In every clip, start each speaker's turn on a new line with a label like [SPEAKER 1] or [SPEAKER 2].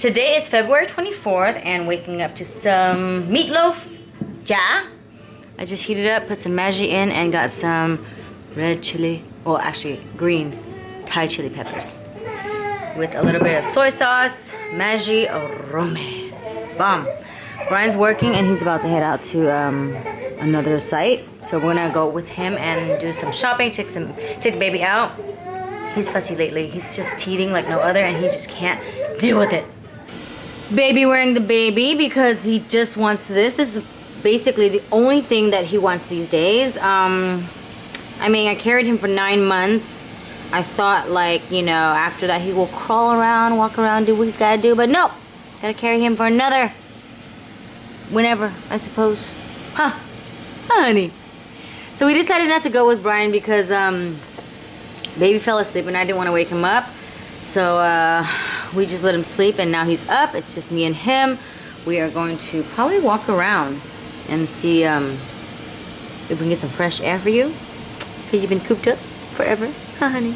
[SPEAKER 1] Today is February 24th and waking up to some meatloaf. Ja. I just heated up, put some Maggi in, and got some red chili, well actually green Thai chili peppers. With a little bit of soy sauce, Maggi arome. Bomb. Brian's working and he's about to head out to another site. So we're gonna go with him and do some shopping, take the baby out. He's fussy lately. He's just teething like no other and he just can't deal with it. Baby wearing the baby because he just wants this. This is basically the only thing that he wants these days. I mean, I carried him for 9 months. I thought like, you know, after that he will crawl around, walk around, do what he's gotta do, but no. Gotta carry him for another, whenever, I suppose. Huh, honey. So we decided not to go with Brian because baby fell asleep and I didn't want to wake him up. So we just let him sleep and now he's up. It's just me and him. We are going to probably walk around and see if we can get some fresh air for you. Because you've been cooped up forever. Huh, honey?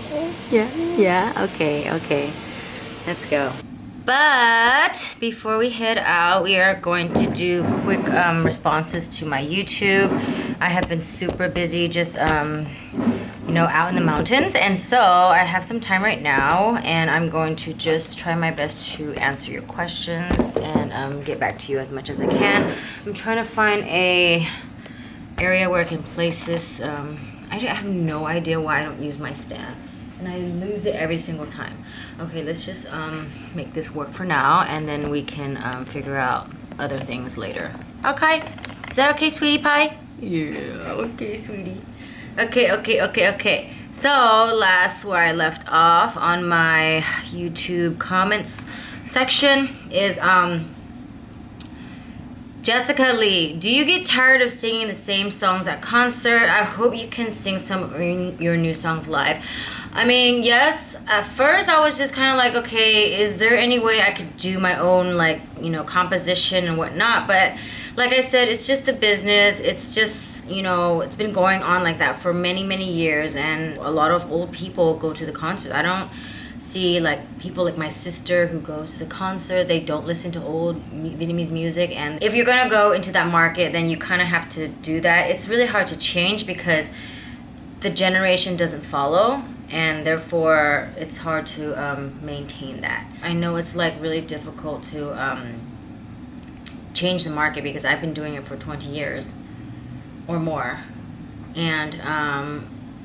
[SPEAKER 1] Yeah? Okay. Let's go. But before we head out, we are going to do quick responses to my YouTube. I have been super busy just, you know, out in the mountains. And so I have some time right now and I'm going to just try my best to answer your questions and get back to you as much as I can. I'm trying to find a area where I can place this. I have no idea why I don't use my stand. And I lose it every single time. Okay, let's just make this work for now and then we can figure out other things later. Okay? Is that okay, sweetie pie? Yeah, okay, sweetie. Okay. So, last where I left off on my YouTube comments section is Jessica Lee, do you get tired of singing the same songs at concert? I hope you can sing some of your new songs live. I mean, yes, at first I was just kind of like, okay, is there any way I could do my own, like, you know, composition and whatnot? But like I said, it's just a business. It's just, you know, it's been going on like that for many years. And a lot of old people go to the concert. I don't see like people like my sister who goes to the concert. They don't listen to old Vietnamese music. And if you're going to go into that market, then you kind of have to do that. It's really hard to change because the generation doesn't follow. And therefore it's hard to maintain that. I know it's like really difficult to change the market because I've been doing it for 20 years or more. And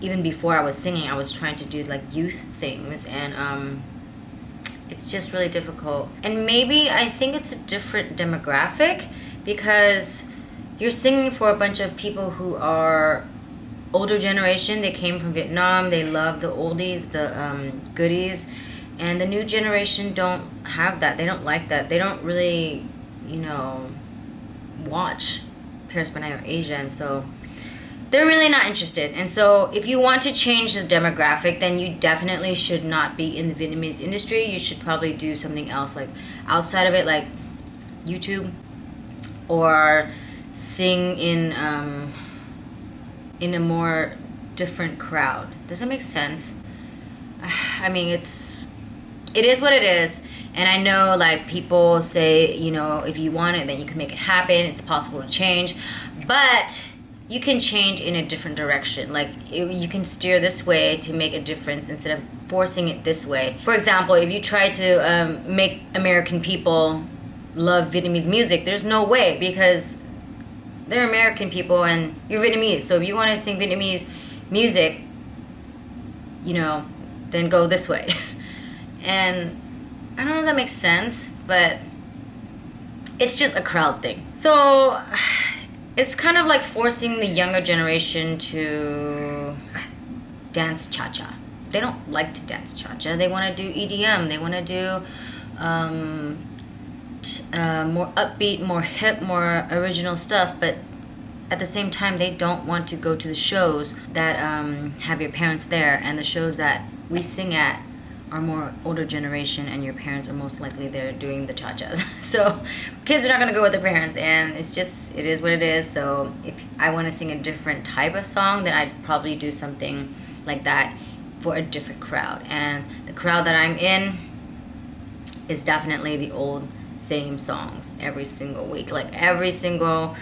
[SPEAKER 1] even before I was singing, I was trying to do like youth things and it's just really difficult. And maybe I think it's a different demographic because you're singing for a bunch of people who are older generation. They came from Vietnam. They love the oldies, the goodies, and the new generation don't have that. They don't like that. They don't really, you know, watch Paris by Night or Asia, and so they're really not interested. And so if you want to change the demographic, then you definitely should not be in the Vietnamese industry. You should probably do something else like outside of it, like YouTube, or sing in a more different crowd. Does that make sense? I mean, it is what it is. And I know like people say, you know, if you want it, then you can make it happen. It's possible to change, but you can change in a different direction. Like you can steer this way to make a difference instead of forcing it this way. For example, if you try to make American people love Vietnamese music, there's no way because they're American people and you're Vietnamese. So if you want to sing Vietnamese music, you know, then go this way. And I don't know if that makes sense, but it's just a crowd thing. So it's kind of like forcing the younger generation to dance cha-cha. They don't like to dance cha-cha. They want to do EDM. They want to do more upbeat, more hip, more original stuff, but at the same time they don't want to go to the shows that have your parents there, and the shows that we sing at are more older generation and your parents are most likely there doing the cha-chas. So kids are not going to go with their parents, and it's just, it is what it is. So if I want to sing a different type of song, then I'd probably do something like that for a different crowd. And the crowd that I'm in is definitely the old same songs every single week. Like every single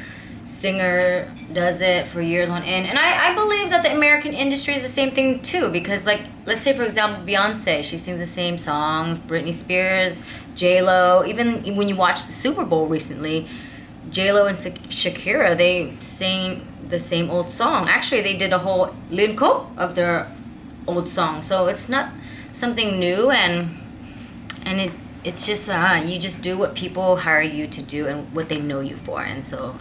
[SPEAKER 1] singer does it for years on end. And I believe that the American industry is the same thing too, because like, let's say for example Beyonce, she sings the same songs. Britney Spears, J-Lo, even when you watch the Super Bowl recently, J-Lo and Shakira, they sing the same old song. Actually, they did a whole limco of their old song. So it's not something new, and it's just you just do what people hire you to do and what they know you for. And so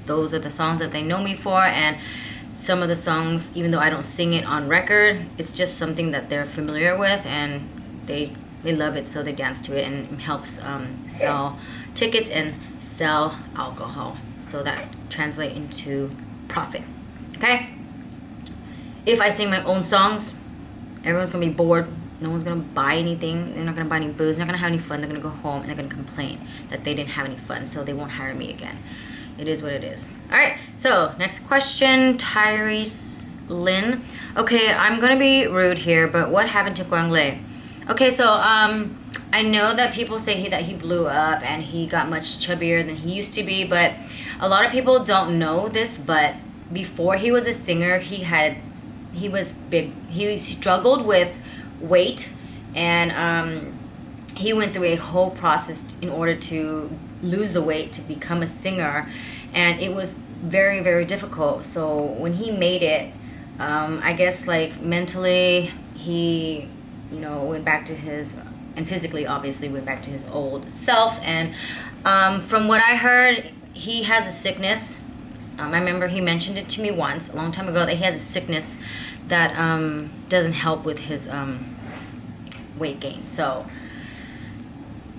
[SPEAKER 1] those are the songs that they know me for. And some of the songs, even though I don't sing it on record, it's just something that they're familiar with, and they love it, so they dance to it, and it helps sell tickets and sell alcohol. So that translates into profit. Okay? If I sing my own songs, everyone's gonna be bored. No one's gonna buy anything. They're not gonna buy any booze. They're not gonna have any fun. They're gonna go home and they're gonna complain that they didn't have any fun, so they won't hire me again. It is what it is. All right. So next question, Tyrese Lynn. Okay, I'm gonna be rude here, but what happened to Quang Lei? Okay, so I know that people say that he blew up and he got much chubbier than he used to be, but a lot of people don't know this. But before he was a singer, he was big. He struggled with weight, and he went through a whole process in order to lose the weight to become a singer, and it was very, very difficult. So when he made it, I guess like mentally he went back to his, and physically obviously went back to his old self. And from what I heard, he has a sickness. I remember he mentioned it to me once a long time ago, that he has a sickness that doesn't help with his weight gain. So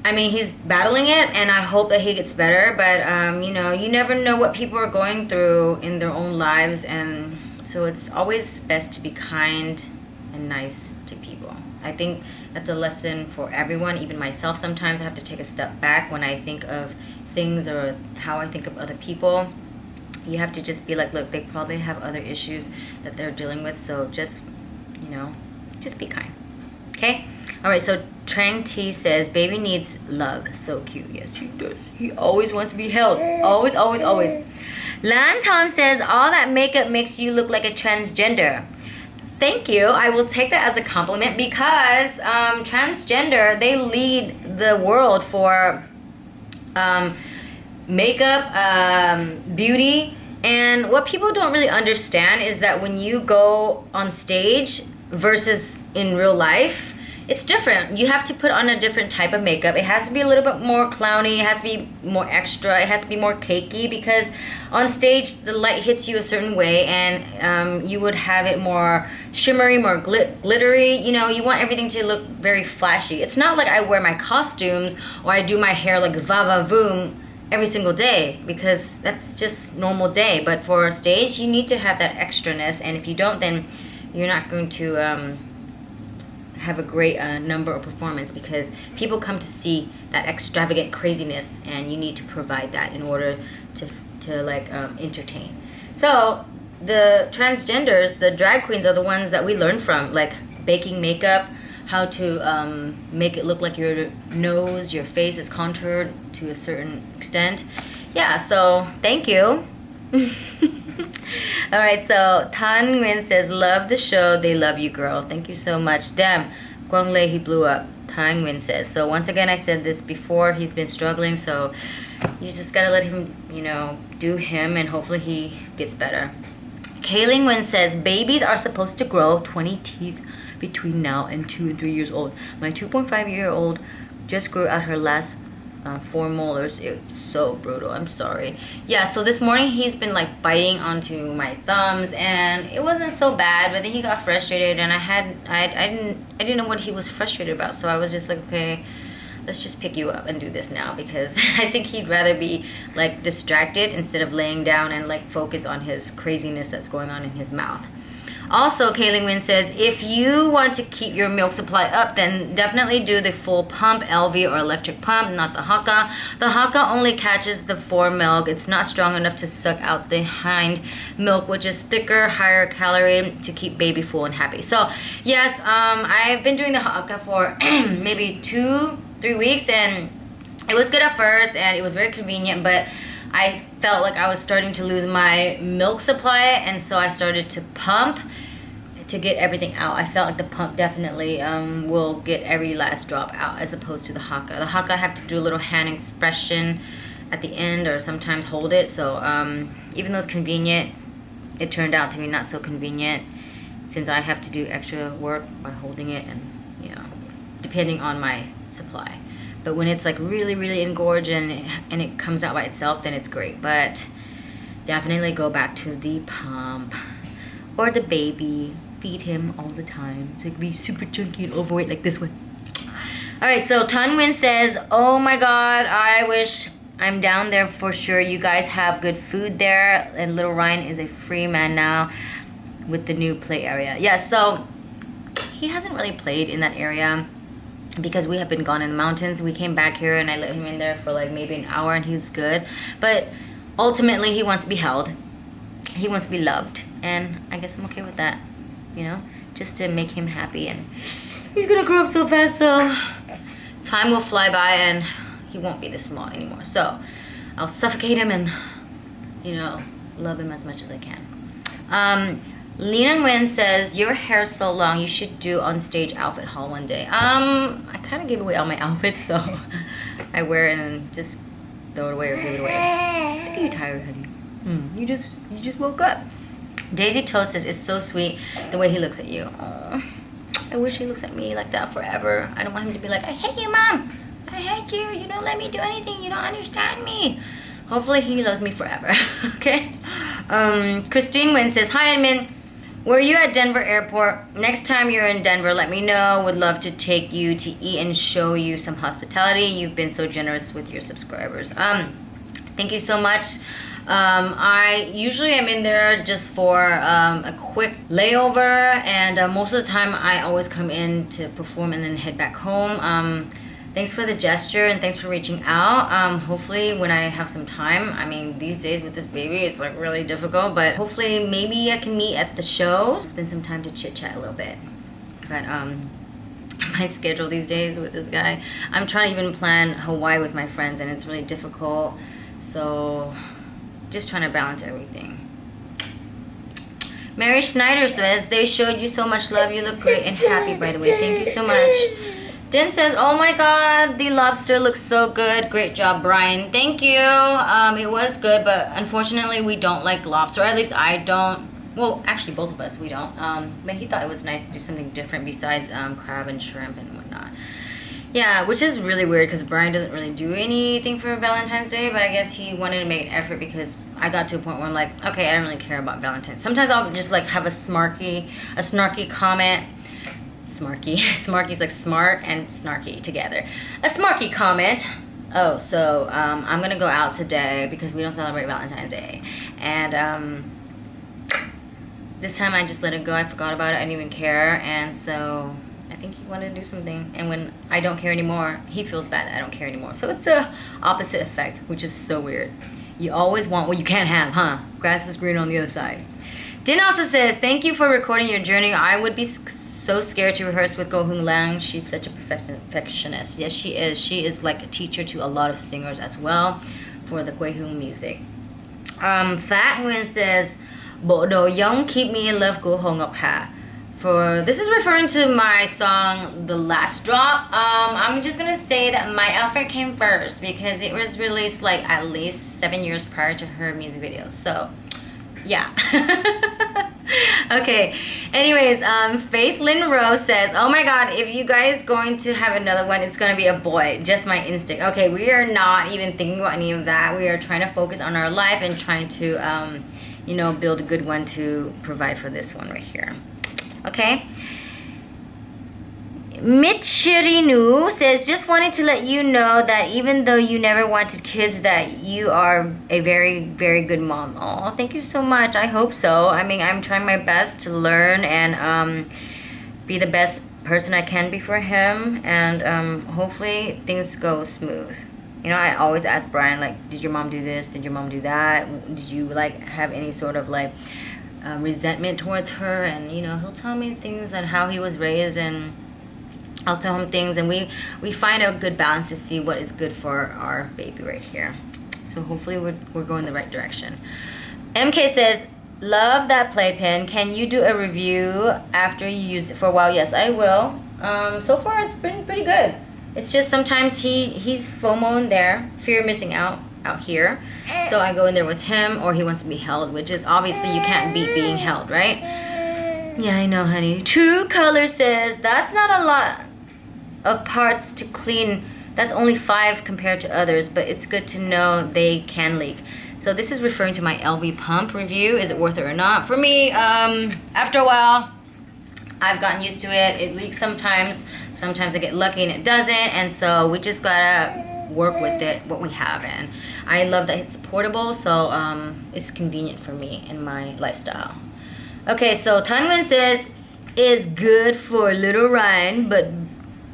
[SPEAKER 1] I mean, he's battling it, and I hope that he gets better. But you never know what people are going through in their own lives, and so it's always best to be kind and nice to people. I think that's a lesson for everyone, even myself. Sometimes I have to take a step back when I think of things or how I think of other people. You have to just be like, look, they probably have other issues that they're dealing with, so just be kind. Okay? Alright, so Trang T says, baby needs love. So cute. Yes, he does. He always wants to be held. Always, always, always. Lan Tom says, all that makeup makes you look like a transgender. Thank you. I will take that as a compliment, because transgender, they lead the world for makeup, beauty. And what people don't really understand is that when you go on stage versus in real life, it's different. You have to put on a different type of makeup. It has to be a little bit more clowny. It has to be more extra. It has to be more cakey, because on stage the light hits you a certain way, and you would have it more shimmery, more glittery. You want everything to look very flashy. It's not like I wear my costumes or I do my hair like va-va-voom every single day, because that's just normal day. But for a stage, you need to have that extraness, and if you don't, then you're not going to have a great number or performance, because people come to see that extravagant craziness, and you need to provide that in order to entertain. So the transgenders, the drag queens, are the ones that we learn from, like baking makeup, how to make it look like your nose, your face is contoured to a certain extent. Yeah, so thank you. Alright, so Tan Nguyen says, love the show, they love you, girl. Thank you so much. Damn, Quang Lei, he blew up. Tan Nguyen says. So once again, I said this before, he's been struggling, so you just gotta let him, do him, and hopefully he gets better. Kayling Nguyen says, babies are supposed to grow 20 teeth between now and 2 and 3 years old. My 2.5-year-old just grew out her last 4 molars. It's so brutal. I'm sorry. Yeah, so this morning he's been like biting onto my thumbs, and it wasn't so bad, but then he got frustrated, and I didn't know what he was frustrated about. So I was just like, okay, let's just pick you up and do this now, because I think he'd rather be like distracted instead of laying down and like focus on his craziness that's going on in his mouth. Also, Kaylee Wynn says, if you want to keep your milk supply up, then definitely do the full pump, LV or electric pump, not the Haka. The Haka only catches the fore milk. It's not strong enough to suck out the hind milk, which is thicker, higher calorie, to keep baby full and happy. So, yes, I've been doing the Haka for maybe 2 3 weeks, and it was good at first and it was very convenient, but I felt like I was starting to lose my milk supply, and so I started to pump to get everything out. I felt like the pump definitely will get every last drop out, as opposed to the Haka. The Haka I have to do a little hand expression at the end, or sometimes hold it. So even though it's convenient, it turned out to be not so convenient, since I have to do extra work by holding it, and depending on my supply. But when it's like really, really engorged and it comes out by itself, then it's great. But definitely go back to the pump or the baby. Feed him all the time. So he can be super chunky and overweight like this one. Alright, so Tanwin says, oh my god, I wish I'm down there for sure. You guys have good food there. And little Ryan is a free man now with the new play area. Yeah, so he hasn't really played in that area because we have been gone in the mountains. We came back here and I let him in there for like maybe an hour, and he's good. But ultimately he wants to be held. He wants to be loved. And I guess I'm okay with that. Just to make him happy. And he's gonna grow up so fast, so time will fly by and he won't be this small anymore. So I'll suffocate him and love him as much as I can. Lena Nguyen says, your hair's so long, you should do on stage outfit haul one day. I kind of gave away all my outfits, so I wear it and just throw it away or give it away. Look at you tired, honey. You just woke up. Daisy Toast says, it's so sweet the way he looks at you. Aww. I wish he looks at me like that forever. I don't want him to be like, I hate you, Mom. I hate you. You don't let me do anything. You don't understand me. Hopefully he loves me forever. Okay? Christine Nguyen says, hi, admin. Were you at Denver Airport? Next time you're in Denver, let me know. Would love to take you to eat and show you some hospitality. You've been so generous with your subscribers. Thank you so much. I usually am in there just for a quick layover, and most of the time I always come in to perform and then head back home. Thanks for the gesture and thanks for reaching out. Hopefully when I have some time, I mean these days with this baby it's like really difficult, but hopefully maybe I can meet at the shows, spend some time to chit chat a little bit. But my schedule these days with this guy, I'm trying to even plan Hawaii with my friends and it's really difficult, so just trying to balance everything. Mary Schneider says, they showed you so much love. You look great and happy, by the way. Thank you so much. Den says, oh my god, the lobster looks so good. Great job, Brian. Thank you. It was good, but unfortunately we don't like lobster. Or at least I don't. Well, actually both of us, we don't. But he thought it was nice to do something different besides crab and shrimp and whatnot. Yeah, which is really weird because Brian doesn't really do anything for Valentine's Day, but I guess he wanted to make an effort because I got to a point where I'm like, okay, I don't really care about Valentine's. Sometimes I'll just like have a snarky comment. Smarky's like smart and snarky together. A smarky comment. Oh, so I'm gonna go out today because we don't celebrate Valentine's Day. And this time I just let it go. I forgot about it. I didn't even care. And so I think he wanted to do something, and when I don't care anymore, he feels bad that I don't care anymore. So it's a opposite effect, which is so weird. You always want what you can't have, huh? Grass is green on the other side. Din also says, thank you for recording your journey. I would be so scared to rehearse with Go Hoon Lang. She's such a perfectionist. Yes, she is. She is like a teacher to a lot of singers as well for the Quay Hoon music. Fat Nguyen says, Bộ đồ giống Keep Me in Love của Hồ Ngọc Hà. This is referring to my song The Last Drop. I'm just gonna say that my outfit came first because it was released like at least 7 years prior to her music video. So yeah. Okay, anyways, Faith Lynn Rose says, oh my god, if you guys going to have another one, it's gonna be a boy. Just my instinct. Okay, we are not even thinking about any of that. We are trying to focus on our life and trying to build a good one to provide for this one right here. Okay. Michirinu says, just wanted to let you know that even though you never wanted kids, that you are a very, very good mom. Oh, thank you so much. I hope so. I mean, I'm trying my best to learn and be the best person I can be for him, and hopefully things go smooth. I always ask Brian, like, did your mom do this? Did your mom do that? Did you like have any sort of like resentment towards her? And he'll tell me things on how he was raised, and I'll tell him things, and we find a good balance to see what is good for our baby right here. So hopefully we're going the right direction. MK says, love that playpen. Can you do a review after you use it for a while? Yes, I will. So far it's been pretty good. It's just sometimes he's FOMO in there, fear of missing out here. So I go in there with him, or he wants to be held, which is obviously you can't beat being held, right? Yeah, I know, honey. True Color says, that's not a lot of parts to clean. That's only 5 compared to others, but it's good to know they can leak. So this is referring to my LV pump review. Is it worth it or not? For me, after a while, I've gotten used to it. It leaks sometimes. Sometimes I get lucky and it doesn't. And so we just gotta work with it, what we have. And I love that it's portable, so it's convenient for me in my lifestyle. Okay, so Tanwin says, is good for little Ryan, but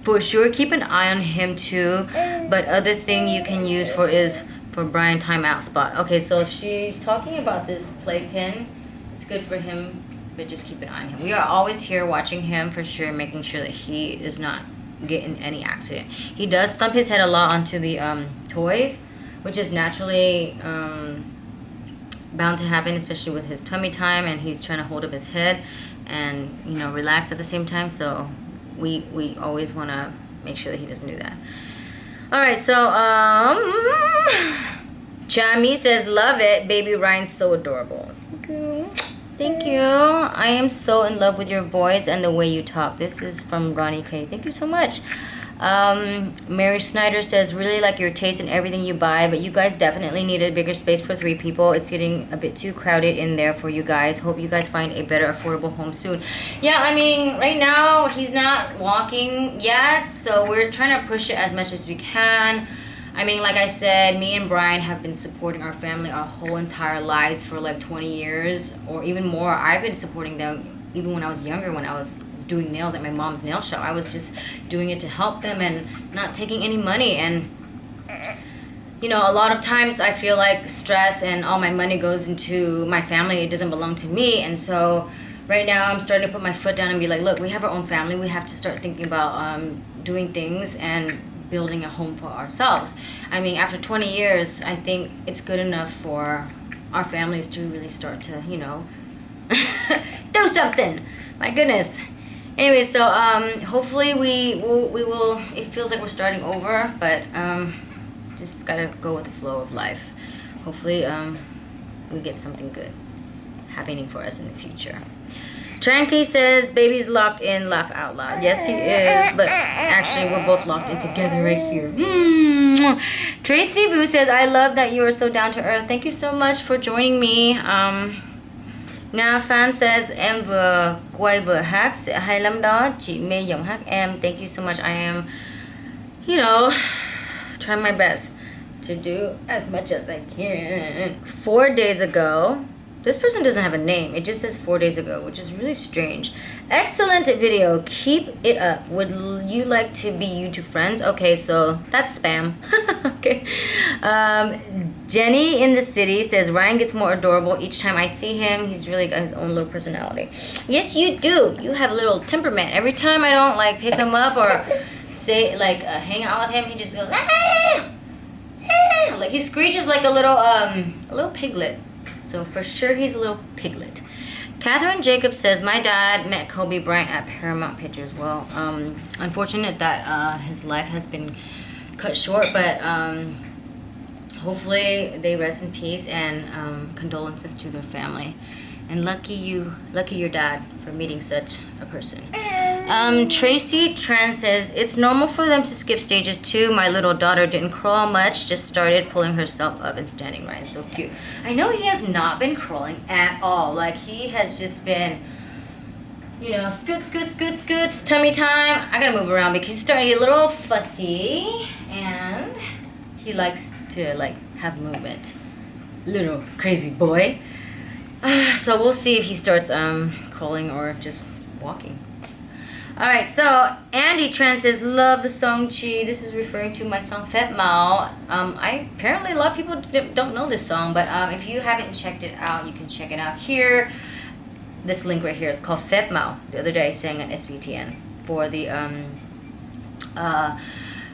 [SPEAKER 1] for sure keep an eye on him too. But other thing you can use for is for Brian timeout spot. Okay, so she's talking about this playpen. It's good for him, but just keep an eye on him. We are always here watching him for sure, making sure that he is not getting any accident. He does thump his head a lot onto the toys, which is naturally bound to happen, especially with his tummy time, and he's trying to hold up his head and, you know, relax at the same time. So we always want to make sure that he doesn't do that. All right, so Chami says, love it, baby Ryan's so adorable. Thank you. I am so in love with your voice and the way you talk. This is from Ronnie K. Thank you so much. Mary Snyder says, really like your taste in everything you buy, but you guys definitely need a bigger space for 3 people. It's getting a bit too crowded in there for you guys. Hope you guys find a better affordable home soon. Yeah, I mean, right now he's not walking yet, so we're trying to push it as much as we can. I mean, like I said, me and Brian have been supporting our family our whole entire lives for like 20 years or even more. I've been supporting them even when I was younger, when I was doing nails at my mom's nail shop. I was just doing it to help them and not taking any money. And you know, a lot of times I feel like stress and all my money goes into my family. It doesn't belong to me. And so right now I'm starting to put my foot down and be like, look, we have our own family. We have to start thinking about doing things and building a home for ourselves. I mean, after 20 years, I think it's good enough for our families to really start to, you know, do something. My goodness. Anyway, so hopefully we will. It feels like we're starting over, but just gotta go with the flow of life. Hopefully we get something good happening for us in the future. Tranky says, baby's locked in, laugh out loud. Yes, he is, but actually we're both locked in together right here. Tracy Vu says, I love that you are so down to earth. Thank you so much for joining me. Nga Fan says, em vừa quay vừa hát sẽ hay lắm đó. Chị mê giọng hát em. Thank you so much. I am, you know, trying my best to do as much as I can. 4 days ago, this person doesn't have a name. It just says 4 days ago, which is really strange. Excellent video. Keep it up. Would you like to be YouTube friends? Okay, so that's spam. Okay. Jenny in the city says, Ryan gets more adorable each time I see him. He's really got his own little personality. Yes, you do. You have a little temperament. Every time I don't like pick him up or say like hang out with him, he just goes like he screeches like a little piglet. So for sure he's a little piglet. Catherine Jacobs says, my dad met Kobe Bryant at Paramount Pictures. Well, unfortunate that his life has been cut short, but hopefully they rest in peace, and condolences to their family. And lucky your dad for meeting such a person. Tracy Tran says, it's normal for them to skip stages too. My little daughter didn't crawl much, just started pulling herself up and standing right. So cute. I know he has not been crawling at all. Like he has just been, you know, scoots, tummy time. I gotta move around because he's starting to get a little fussy and he likes to like have movement. Little crazy boy. So we'll see if he starts crawling or just walking. Alright, so Andy Tran says, love the song Chi. This is referring to my song Phép Màu. Apparently a lot of people don't know this song, but if you haven't checked it out, you can check it out here. This link right here is called Phép Màu. The other day I sang at SBTN for the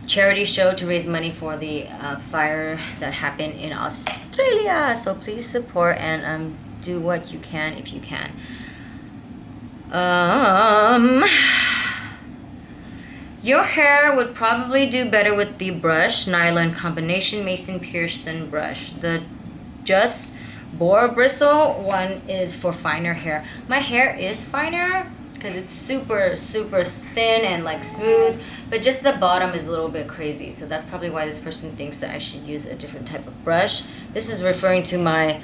[SPEAKER 1] charity show to raise money for the fire that happened in Australia. So please support and do what you can if you can. Your hair would probably do better with the brush nylon combination Mason Pearson brush. The just boar bristle one is for finer hair. My hair is finer because it's super thin and like smooth, but just the bottom is a little bit crazy. So that's probably why this person thinks that I should use a different type of brush. This is referring to my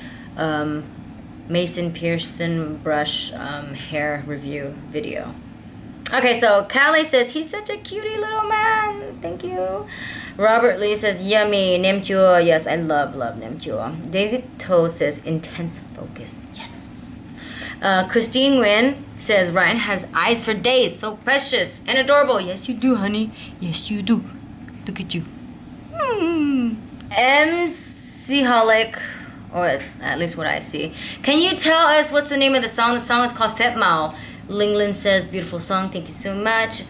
[SPEAKER 1] Mason Pearson brush hair review video. Okay, so Callie says, he's such a cutie little man. Thank you. Robert Lee says, yummy. Nemchua. Yes, I love Nemchua. Daisy Toe says, intense focus. Yes. Christine Nguyen says, Ryan has eyes for days. So precious and adorable. Yes, you do, honey. Yes, you do. Look at you. MC Holic, or at least what I see. Can you tell us what's the name of the song? The song is called Phet Mao. Linglin says, beautiful song. Thank you so much.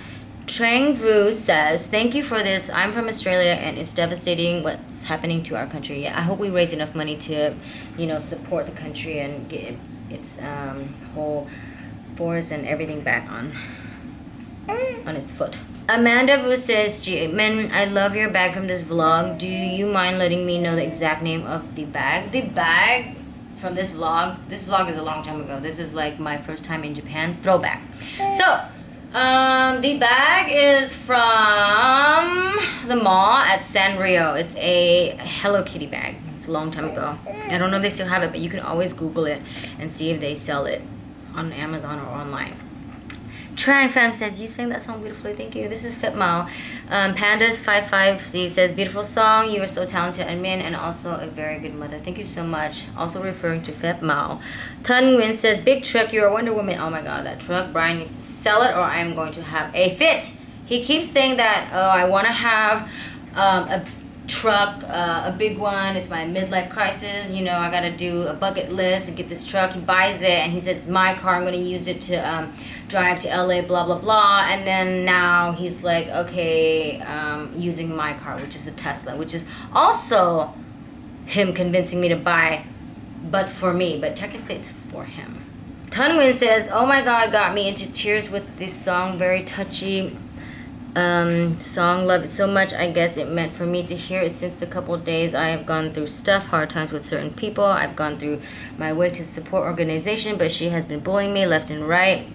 [SPEAKER 1] Trang Vu says, thank you for this. I'm from Australia and it's devastating what's happening to our country. Yeah, I hope we raise enough money to, support the country and get its whole force and everything back on its foot. Amanda Vu says, Jimin, I love your bag from this vlog. Do you mind letting me know the exact name of the bag? The bag from this vlog is a long time ago. This is like my first time in Japan. Throwback. So, the bag is from the mall at Sanrio. It's a Hello Kitty bag. It's a long time ago. I don't know if they still have it, but you can always Google it and see if they sell it on Amazon or online. Trang Fam says, you sang that song beautifully. Thank you. This is Phet Mao. Pandas55C says, beautiful song. You are so talented admin and also a very good mother. Thank you so much. Also referring to Phet Mao. Tan Nguyen says, big truck. You're a Wonder Woman. Oh my God, that truck. Brian needs to sell it or I am going to have a fit. He keeps saying that, oh, I want to have a truck, a big one. It's my midlife crisis. I got to do a bucket list and get this truck. He buys it and he says, it's my car. I'm going to use it to drive to LA, blah, blah, blah. And then now he's like, okay, using my car, which is a Tesla, which is also him convincing me to buy, but for me, but technically it's for him. Tunwin says, oh my God, got me into tears with this song. Very touchy song. Love it so much. I guess it meant for me to hear it since the couple of days I have gone through stuff, hard times with certain people. I've gone through my way to support organization, but she has been bullying me left and right.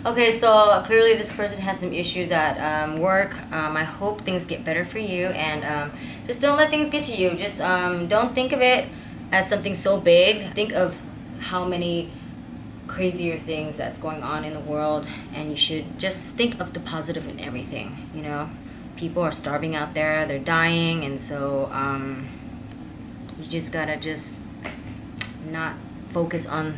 [SPEAKER 1] Okay, so clearly this person has some issues at work. I hope things get better for you, and just don't let things get to you. Just don't think of it as something so big. Think of how many crazier things that's going on in the world, and you should just think of the positive in everything. People are starving out there, they're dying, and so you just gotta just not focus on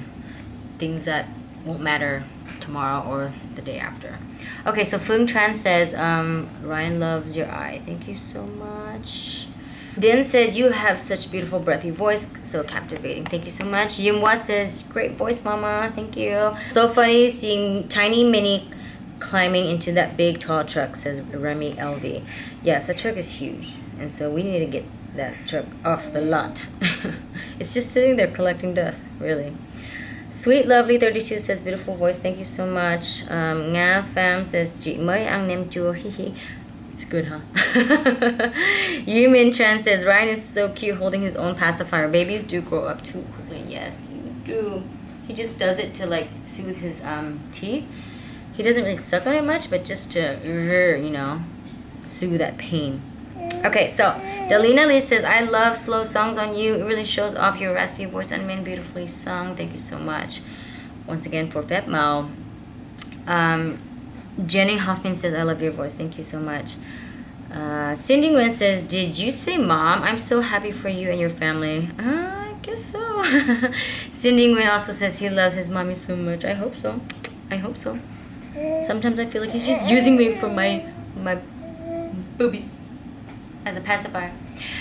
[SPEAKER 1] things that won't matter tomorrow or the day after. Okay, so Fung Tran says, Ryan loves your eye. Thank you so much. Din says, you have such beautiful breathy voice, so captivating. Thank you so much. Yimwa says, great voice, mama. Thank you. So funny seeing tiny Minnie climbing into that big tall truck, says Remy LV. Yes, that truck is huge, and so we need to get that truck off the lot. It's just sitting there collecting dust, really. Sweet Lovely 32 says, beautiful voice. Thank you so much. Nga Fam says, chị mới ăn nem chua. Hihi. It's good, huh? Yumin Chan says, Ryan is so cute holding his own pacifier. Babies do grow up too quickly. Yes, you do. He just does it to like soothe his teeth. He doesn't really suck on it much, but just to, soothe that pain. Okay, so Delina Lee says, I love slow songs on you. It really shows off your raspy voice and men beautifully sung. Thank you so much. Once again for Phet Mao. Jenny Hoffman says, I love your voice. Thank you so much. Cindy Nguyen says, did you say mom? I'm so happy for you and your family. I guess so. Cindy Nguyen also says he loves his mommy so much. I hope so. I hope so. Sometimes I feel like he's just using me for my boobies as a pacifier.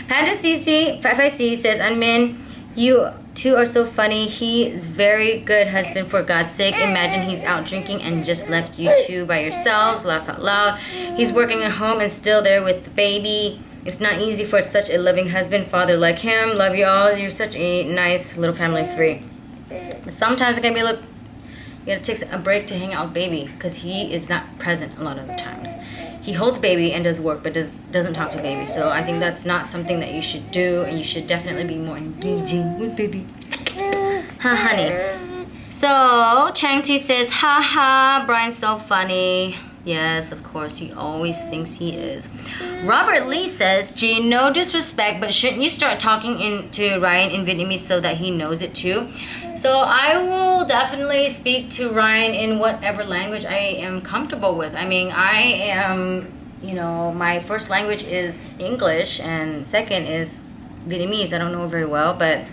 [SPEAKER 1] Panda CC 55C says, Unmin, you Two are so funny. He is very good husband, for God's sake. Imagine he's out drinking and just left you two by yourselves. Laugh out loud. He's working at home and still there with the baby. It's not easy for such a loving husband, father like him. Love you all. You're such a nice little family of three. Sometimes it can be a little, you gotta take a break to hang out with baby because he is not present a lot of the times. He holds baby and does work, but doesn't talk to baby. So I think that's not something that you should do, and you should definitely be more engaging with baby. Huh, honey. So Chang T says, haha, Brian's so funny. Yes, of course, he always thinks he is. Robert Lee says, gee, no disrespect, but shouldn't you start talking to Ryan in Vietnamese so that he knows it too? So I will definitely speak to Ryan in whatever language I am comfortable with. I mean, I am, my first language is English and second is Vietnamese. I don't know very well, but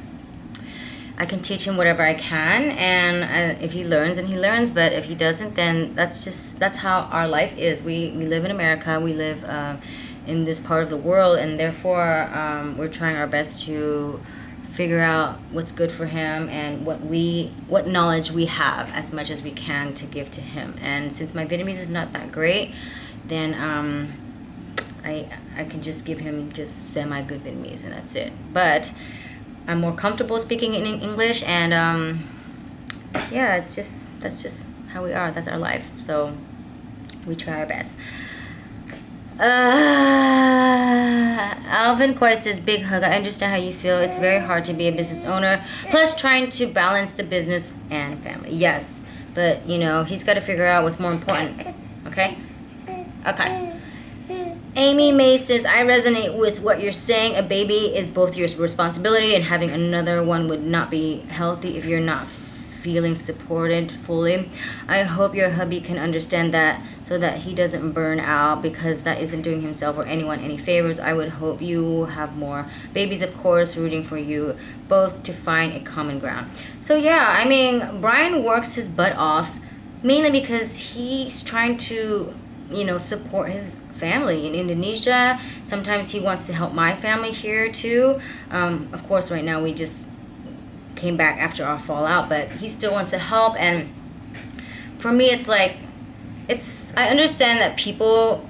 [SPEAKER 1] I can teach him whatever I can, and if he learns, then he learns. But if he doesn't, then that's how our life is. We live in America. We live in this part of the world, and therefore we're trying our best to figure out what's good for him and what knowledge we have as much as we can to give to him. And since my Vietnamese is not that great, then I can just give him just semi good Vietnamese, and that's it. But I'm more comfortable speaking in English, and yeah, that's just how we are. That's our life. So we try our best. Alvin Quay says, big hug. I understand how you feel. It's very hard to be a business owner, plus trying to balance the business and family. Yes, but he's got to figure out what's more important. Okay. Amy May says, I resonate with what you're saying. A baby is both your responsibility, and having another one would not be healthy if you're not feeling supported fully. I hope your hubby can understand that so that he doesn't burn out, because that isn't doing himself or anyone any favors. I would hope you have more babies, of course, rooting for you both to find a common ground. So yeah, I mean, Brian works his butt off mainly because he's trying to, support his family in Indonesia. Sometimes he wants to help my family here too. Of course, right now we just came back after our fallout, but he still wants to help. And for me, it's like, I understand that people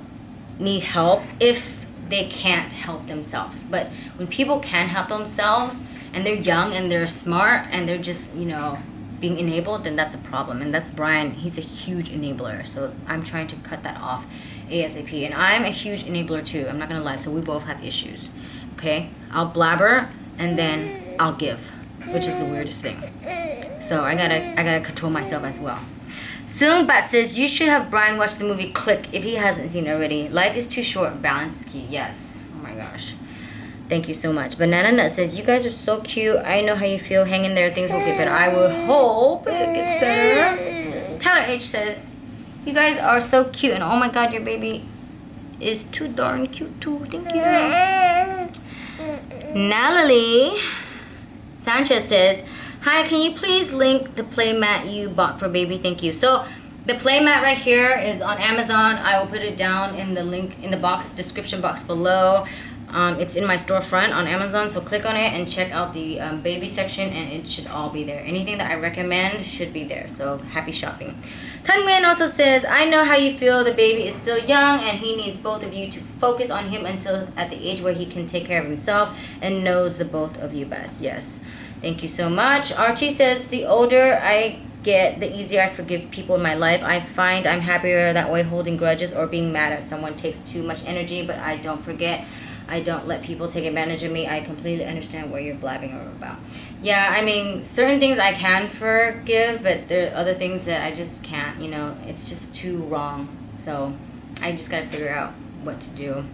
[SPEAKER 1] need help if they can't help themselves. But when people can help themselves and they're young and they're smart and they're just, being enabled, then that's a problem. And that's Brian. He's a huge enabler. So I'm trying to cut that off ASAP. And I'm a huge enabler too. I'm not gonna lie. So we both have issues. Okay? I'll blabber and then I'll give, which is the weirdest thing. So I gotta control myself as well. Sung Bat says, you should have Brian watch the movie Click if he hasn't seen it already. Life is too short. Balance is key. Yes. Oh my gosh. Thank you so much. Banana Nut says, you guys are so cute. I know how you feel. Hang in there. Things will get better. I will hope it gets better. Tyler H says, you guys are so cute. And oh my god, your baby is too darn cute too. Thank you. Natalie Sanchez says, hi, can you please link the playmat you bought for baby? Thank you. So the playmat right here is on Amazon. I will put it down in the link in the description box below. It's in my storefront on Amazon, so click on it and check out the baby section, and it should all be there. Anything that I recommend should be there, so happy shopping. Tungman also says, I know how you feel. The baby is still young, and he needs both of you to focus on him until at the age where he can take care of himself and knows the both of you best. Yes, thank you so much. RT says, the older I get, the easier I forgive people in my life. I find I'm happier that way. Holding grudges or being mad at someone takes too much energy, but I don't forget. I don't let people take advantage of me. I completely understand what you're blabbing about. Yeah, I mean, certain things I can forgive, but there are other things that I just can't, it's just too wrong. So I just gotta figure out what to do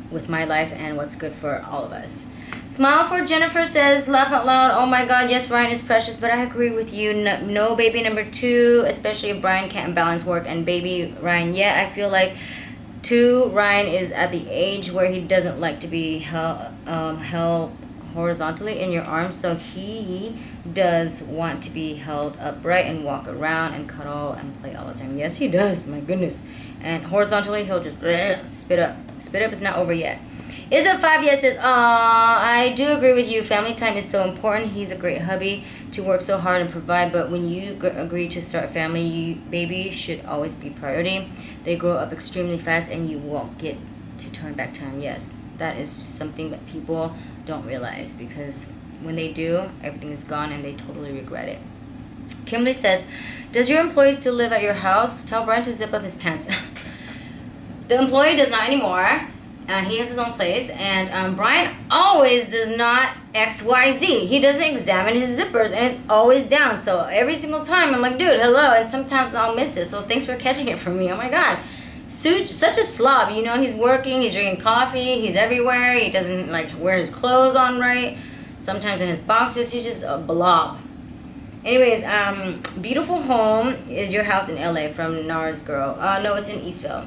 [SPEAKER 1] with my life and what's good for all of us. Smile for Jennifer says, laugh out loud. Oh my god, yes, Ryan is precious, but I agree with you. No baby number 2, especially if Brian can't balance work and baby Ryan yet. I feel like Ryan is at the age where he doesn't like to be held horizontally in your arms, so he does want to be held upright and walk around and cuddle and play all the time. Yes, he does. My goodness. And horizontally, he'll just spit up. Spit up is not over yet. Is it 5? Yes, it I do agree with you. Family time is so important. He's a great hubby to work so hard and provide, but when you agree to start a family, baby should always be priority. They grow up extremely fast and you won't get to turn back time. Yes, that is something that people don't realize, because when they do, everything is gone and they totally regret it. Kimberly says, does your employee still live at your house? Tell Brian to zip up his pants. The employee does not anymore. He has his own place, and Brian always does not XYZ. He doesn't examine his zippers, and it's always down. So every single time, I'm like, dude, hello, and sometimes I'll miss it. So thanks for catching it for me. Oh my God, such a slob. You know, he's working, he's drinking coffee, he's everywhere. He doesn't like wear his clothes on right. Sometimes in his boxes, he's just a blob. Anyways, beautiful home is your house in LA from Nars Girl. No, it's in Eastville.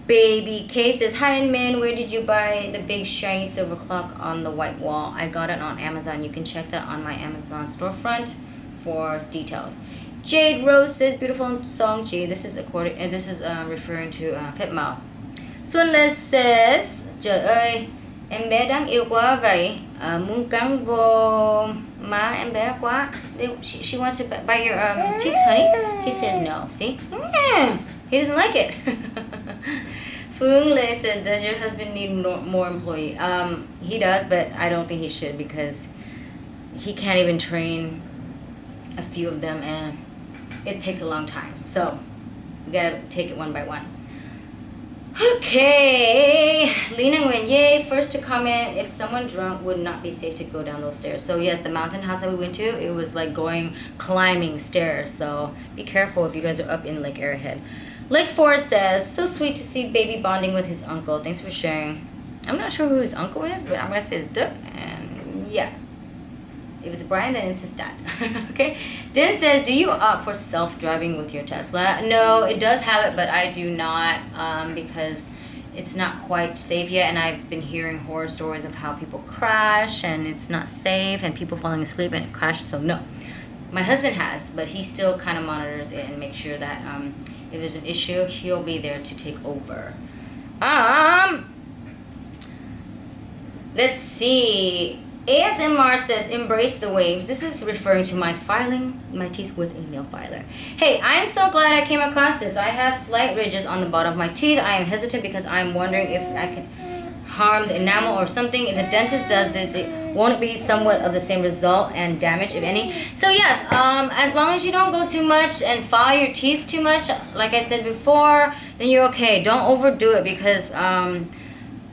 [SPEAKER 1] Baby K says, hi Min, where did you buy the big shiny silver clock on the white wall? I got it on Amazon. You can check that on my Amazon storefront for details. Jade Rose says, beautiful song G. This is referring to Phép Màu. Xuân Les says, trời ơi, em bé đáng yêu quá vậy. Muốn cắn vô má em bé quá. She wants to bite your cheeks, honey. He says no. See? He doesn't like it. Phương Le says, does your husband need more employee? He does, but I don't think he should, because he can't even train a few of them, and it takes a long time. So we gotta take it one by one. Okay, Lena Nguyen, yay, first to comment, if someone drunk would not be safe to go down those stairs. So yes, the mountain house that we went to, it was like climbing stairs, so be careful if you guys are up in Lake Arrowhead. Lake Forest says, so sweet to see baby bonding with his uncle. Thanks for sharing. I'm not sure who his uncle is, but I'm gonna say it's Duck, and yeah. If it's Brian, then it's his dad. Okay. Den says, do you opt for self-driving with your Tesla? No, it does have it, but I do not, because it's not quite safe yet, and I've been hearing horror stories of how people crash and it's not safe and people falling asleep and it crashes. So no, my husband has, but he still kind of monitors it and makes sure that if there's an issue, he'll be there to take over. Let's see. ASMR says, embrace the waves. This is referring to my filing my teeth with a nail filer. Hey, I'm so glad I came across this. I have slight ridges on the bottom of my teeth. I am hesitant because I'm wondering if I can harm the enamel or something. If the dentist does this, won't it be somewhat of the same result and damage, if any? So yes, as long as you don't go too much and file your teeth too much, like I said before, then you're okay. Don't overdo it, because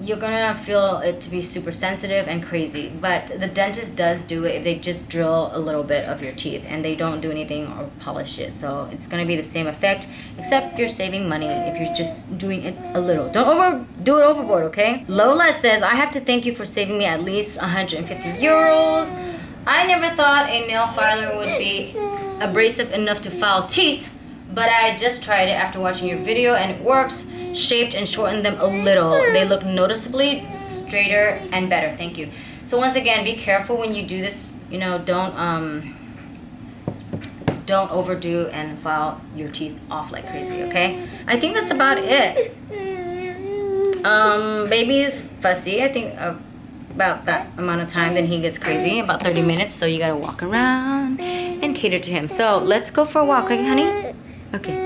[SPEAKER 1] you're gonna feel it to be super sensitive and crazy. But the dentist does do it if they just drill a little bit of your teeth and they don't do anything or polish it. So it's gonna be the same effect, except you're saving money if you're just doing it a little. Don't overdo it overboard, okay? Lola says, I have to thank you for saving me at least 150 euros. I never thought a nail filer would be abrasive enough to file teeth, but I just tried it after watching your video and it works. Shaped and shortened them a little. They look noticeably straighter and better. Thank you. So once again, be careful when you do this. You know, don't overdo and file your teeth off like crazy, okay? I think that's about it. Baby is fussy. I think about that amount of time, then he gets crazy, about 30 minutes. So you gotta walk around and cater to him. So let's go for a walk, right, honey? Okay.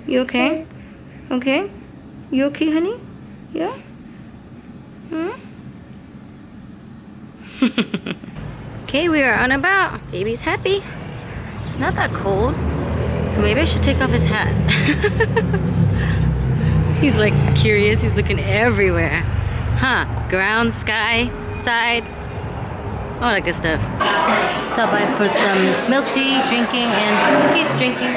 [SPEAKER 1] You okay? Okay? You okay, honey? Yeah? Okay, we are on about. Baby's happy. It's not that cold. So maybe I should take off his hat. He's like curious. He's looking everywhere. Ground, sky, side. All that good stuff. Stop by for some milk tea, drinking, and he's drinking.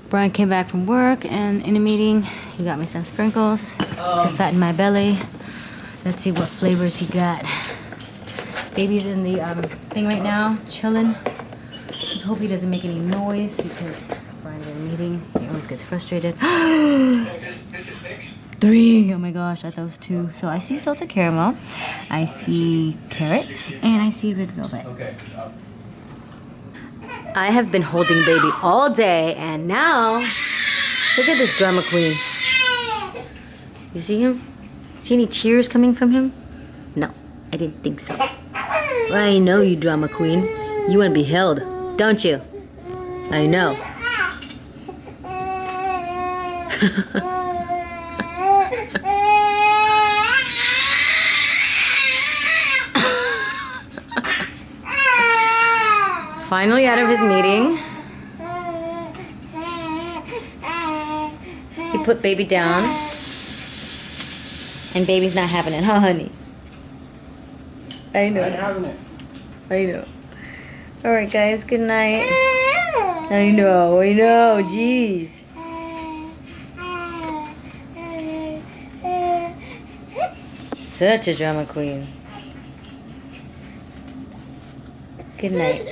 [SPEAKER 1] Brian came back from work, and in a meeting, he got me some sprinkles to fatten my belly. Let's see what flavors he got. Baby's in the thing right now, chilling. Let's hope he doesn't make any noise, because Brian's in a meeting. He always gets frustrated. 3! Oh my gosh, I thought it was 2. So I see salted caramel, I see carrot, and I see red velvet. Okay. I have been holding baby all day, and now look at this drama queen. You see him? See any tears coming from him? No, I didn't think so. Well, I know you, drama queen. You want to be held, don't you? I know. Finally out of his meeting. He put baby down. And baby's not having it, huh, honey? I know. I know. Alright, guys, good night. I know, jeez. Such a drama queen. Good night.